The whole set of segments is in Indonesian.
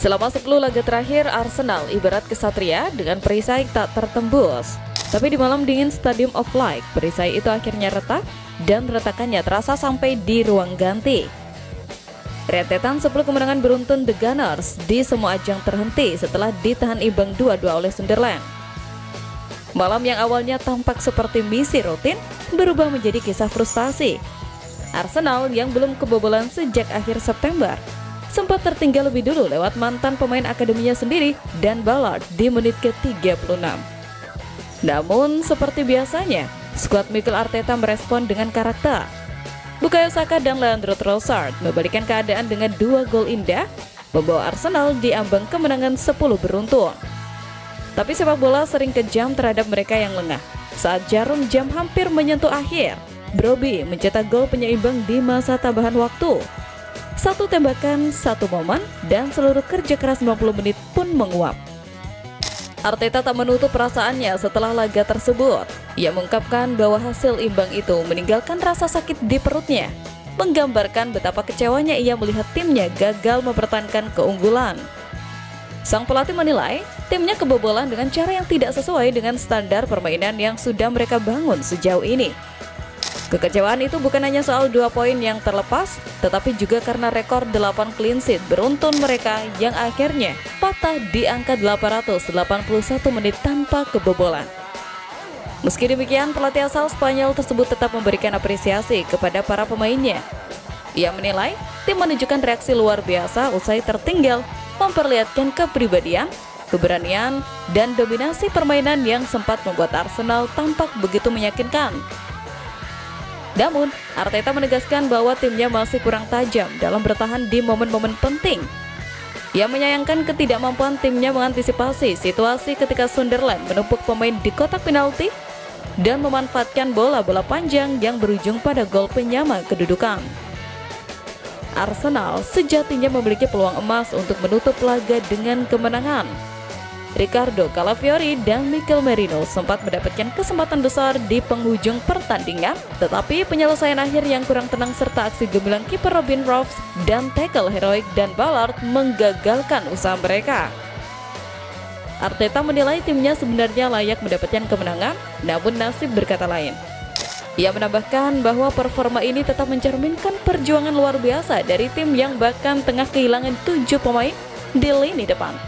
Selama 10 laga terakhir, Arsenal ibarat kesatria dengan perisai tak tertembus. Tapi di malam dingin Stadium of Light, perisai itu akhirnya retak dan retakannya terasa sampai di ruang ganti. Rentetan 10 kemenangan beruntun The Gunners di semua ajang terhenti setelah ditahan imbang 2-2 oleh Sunderland. Malam yang awalnya tampak seperti misi rutin berubah menjadi kisah frustasi. Arsenal yang belum kebobolan sejak akhir September sempat tertinggal lebih dulu lewat mantan pemain akademinya sendiri dan Ballard di menit ke-36. Namun seperti biasanya, skuad Mikel Arteta merespon dengan karakter. Bukayo Saka dan Leandro Trossard membalikkan keadaan dengan 2 gol indah, membawa Arsenal di ambang kemenangan 10 beruntun. Tapi sepak bola sering kejam terhadap mereka yang lengah. Saat jarum jam hampir menyentuh akhir, Brobbey mencetak gol penyeimbang di masa tambahan waktu. Satu tembakan, satu momen, dan seluruh kerja keras 90 menit pun menguap. Arteta tak menutup perasaannya setelah laga tersebut. Ia mengungkapkan bahwa hasil imbang itu meninggalkan rasa sakit di perutnya, menggambarkan betapa kecewanya ia melihat timnya gagal mempertahankan keunggulan. Sang pelatih menilai timnya kebobolan dengan cara yang tidak sesuai dengan standar permainan yang sudah mereka bangun sejauh ini. Kekecewaan itu bukan hanya soal 2 poin yang terlepas, tetapi juga karena rekor 8 clean sheet beruntun mereka yang akhirnya patah di angka 881 menit tanpa kebobolan. Meski demikian, pelatih asal Spanyol tersebut tetap memberikan apresiasi kepada para pemainnya. Ia menilai tim menunjukkan reaksi luar biasa usai tertinggal, memperlihatkan kepribadian, keberanian, dan dominasi permainan yang sempat membuat Arsenal tampak begitu meyakinkan. Namun, Arteta menegaskan bahwa timnya masih kurang tajam dalam bertahan di momen-momen penting. Ia menyayangkan ketidakmampuan timnya mengantisipasi situasi ketika Sunderland menumpuk pemain di kotak penalti dan memanfaatkan bola-bola panjang yang berujung pada gol penyama kedudukan. Arsenal sejatinya memiliki peluang emas untuk menutup laga dengan kemenangan. Ricardo Calafiori dan Mikel Merino sempat mendapatkan kesempatan besar di penghujung pertandingan, tetapi penyelesaian akhir yang kurang tenang serta aksi gemilang kiper Robin Ruffs dan tackle heroik dan Ballard menggagalkan usaha mereka. Arteta menilai timnya sebenarnya layak mendapatkan kemenangan, namun nasib berkata lain. Ia menambahkan bahwa performa ini tetap mencerminkan perjuangan luar biasa dari tim yang bahkan tengah kehilangan 7 pemain di lini depan.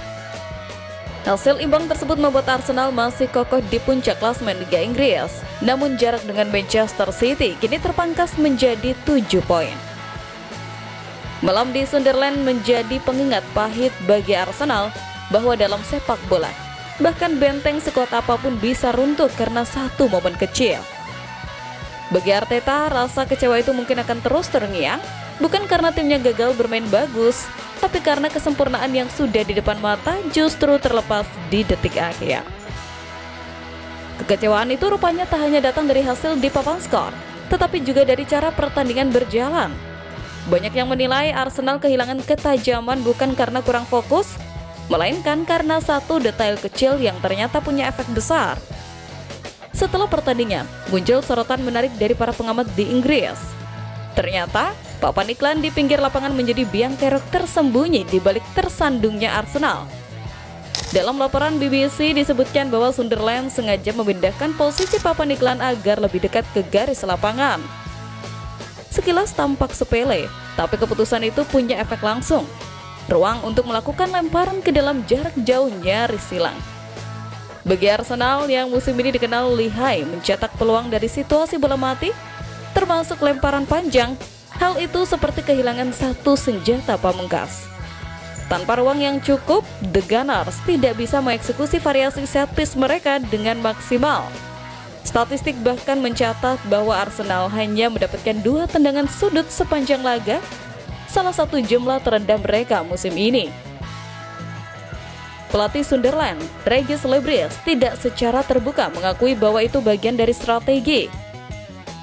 Hasil imbang tersebut membuat Arsenal masih kokoh di puncak klasemen Liga Inggris. Namun jarak dengan Manchester City kini terpangkas menjadi 7 poin. Malam di Sunderland menjadi pengingat pahit bagi Arsenal bahwa dalam sepak bola, bahkan benteng sekuat apapun bisa runtuh karena satu momen kecil. Bagi Arteta, rasa kecewa itu mungkin akan terus terngiang, bukan karena timnya gagal bermain bagus, tapi karena kesempurnaan yang sudah di depan mata justru terlepas di detik akhir. Kekecewaan itu rupanya tak hanya datang dari hasil di papan skor, tetapi juga dari cara pertandingan berjalan. Banyak yang menilai Arsenal kehilangan ketajaman bukan karena kurang fokus, melainkan karena satu detail kecil yang ternyata punya efek besar. Setelah pertandingan, muncul sorotan menarik dari para pengamat di Inggris. Ternyata, papan iklan di pinggir lapangan menjadi biang kerok tersembunyi di balik tersandungnya Arsenal. Dalam laporan BBC disebutkan bahwa Sunderland sengaja memindahkan posisi papan iklan agar lebih dekat ke garis lapangan. Sekilas tampak sepele, tapi keputusan itu punya efek langsung. Ruang untuk melakukan lemparan ke dalam jarak jauh nyaris hilang. Bagi Arsenal yang musim ini dikenal lihai mencetak peluang dari situasi bola mati, termasuk lemparan panjang, hal itu seperti kehilangan satu senjata pamungkas. Tanpa ruang yang cukup, The Gunners tidak bisa mengeksekusi variasi set piece mereka dengan maksimal. Statistik bahkan mencatat bahwa Arsenal hanya mendapatkan 2 tendangan sudut sepanjang laga, salah satu jumlah terendah mereka musim ini. Pelatih Sunderland, Regis Lebris, tidak secara terbuka mengakui bahwa itu bagian dari strategi.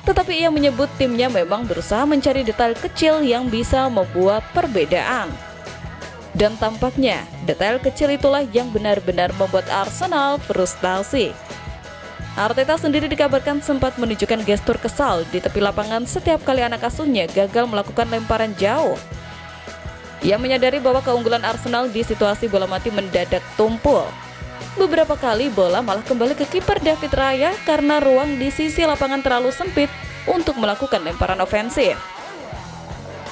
Tetapi ia menyebut timnya memang berusaha mencari detail kecil yang bisa membuat perbedaan. Dan tampaknya detail kecil itulah yang benar-benar membuat Arsenal frustasi. Arteta sendiri dikabarkan sempat menunjukkan gestur kesal di tepi lapangan setiap kali anak asuhnya gagal melakukan lemparan jauh. Ia menyadari bahwa keunggulan Arsenal di situasi bola mati mendadak tumpul. Beberapa kali bola malah kembali ke kiper David Raya karena ruang di sisi lapangan terlalu sempit untuk melakukan lemparan ofensif.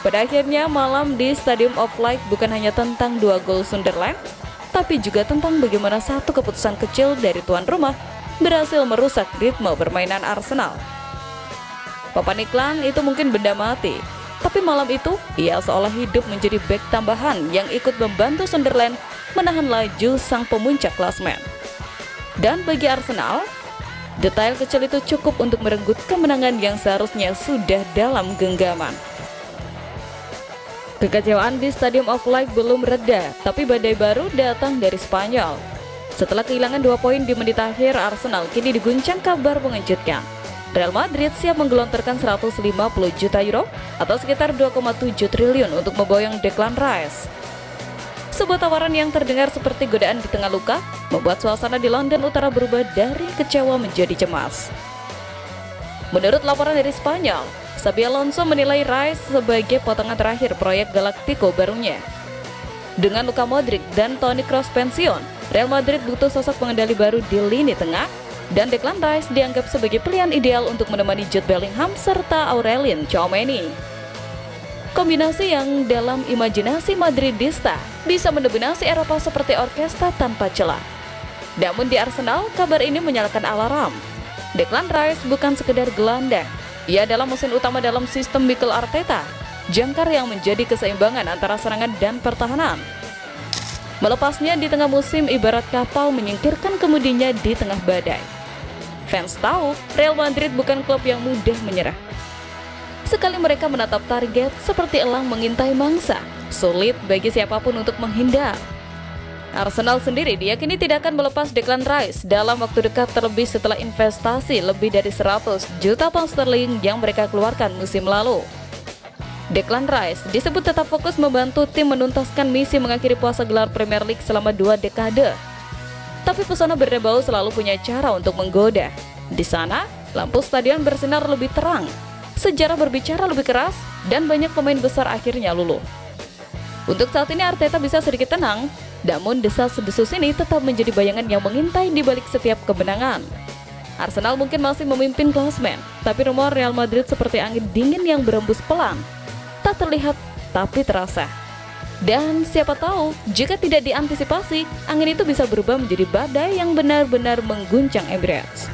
Pada akhirnya, malam di Stadium of Light bukan hanya tentang 2 gol Sunderland, tapi juga tentang bagaimana satu keputusan kecil dari tuan rumah berhasil merusak ritme permainan Arsenal. Papan iklan itu mungkin benda mati, tapi malam itu ia seolah hidup menjadi bek tambahan yang ikut membantu Sunderland menahan laju sang pemuncak klasemen. Dan bagi Arsenal, detail kecil itu cukup untuk merenggut kemenangan yang seharusnya sudah dalam genggaman. Kekecewaan di Stadium of Light belum reda, tapi badai baru datang dari Spanyol. Setelah kehilangan 2 poin di menit akhir, Arsenal kini diguncang kabar mengejutkan. Real Madrid siap menggelontorkan 150 juta euro atau sekitar 2,7 triliun untuk memboyong Declan Rice. Sebuah tawaran yang terdengar seperti godaan di tengah luka membuat suasana di London Utara berubah dari kecewa menjadi cemas. Menurut laporan dari Spanyol, Xabi Alonso menilai Rice sebagai potongan terakhir proyek Galactico barunya. Dengan Luka Modric dan Toni Kroos pensiun, Real Madrid butuh sosok pengendali baru di lini tengah, dan Declan Rice dianggap sebagai pilihan ideal untuk menemani Jude Bellingham serta Aurelien Tchouameni. Kombinasi yang dalam imajinasi Madridista bisa mendominasi Eropa seperti orkestra tanpa celah. Namun di Arsenal, kabar ini menyalakan alarm. Declan Rice bukan sekedar gelandang, ia adalah mesin utama dalam sistem Mikel Arteta, jangkar yang menjadi keseimbangan antara serangan dan pertahanan. Melepasnya di tengah musim ibarat kapal menyingkirkan kemudinya di tengah badai. Fans tahu Real Madrid bukan klub yang mudah menyerah. Sekali mereka menatap target seperti elang mengintai mangsa, sulit bagi siapapun untuk menghindar. Arsenal sendiri diyakini tidak akan melepas Declan Rice dalam waktu dekat, terlebih setelah investasi lebih dari 100 juta pound sterling yang mereka keluarkan musim lalu. Declan Rice disebut tetap fokus membantu tim menuntaskan misi mengakhiri puasa gelar Premier League selama 2 dekade. Tapi pesona Bernabeu selalu punya cara untuk menggoda. Di sana, lampu stadion bersinar lebih terang, sejarah berbicara lebih keras, dan banyak pemain besar akhirnya luluh. Untuk saat ini Arteta bisa sedikit tenang, namun desas-desus ini tetap menjadi bayangan yang mengintai di balik setiap kemenangan. Arsenal mungkin masih memimpin klasemen, tapi rumor Real Madrid seperti angin dingin yang berembus pelan. Tak terlihat, tapi terasa. Dan siapa tahu, jika tidak diantisipasi, angin itu bisa berubah menjadi badai yang benar-benar mengguncang Emirates.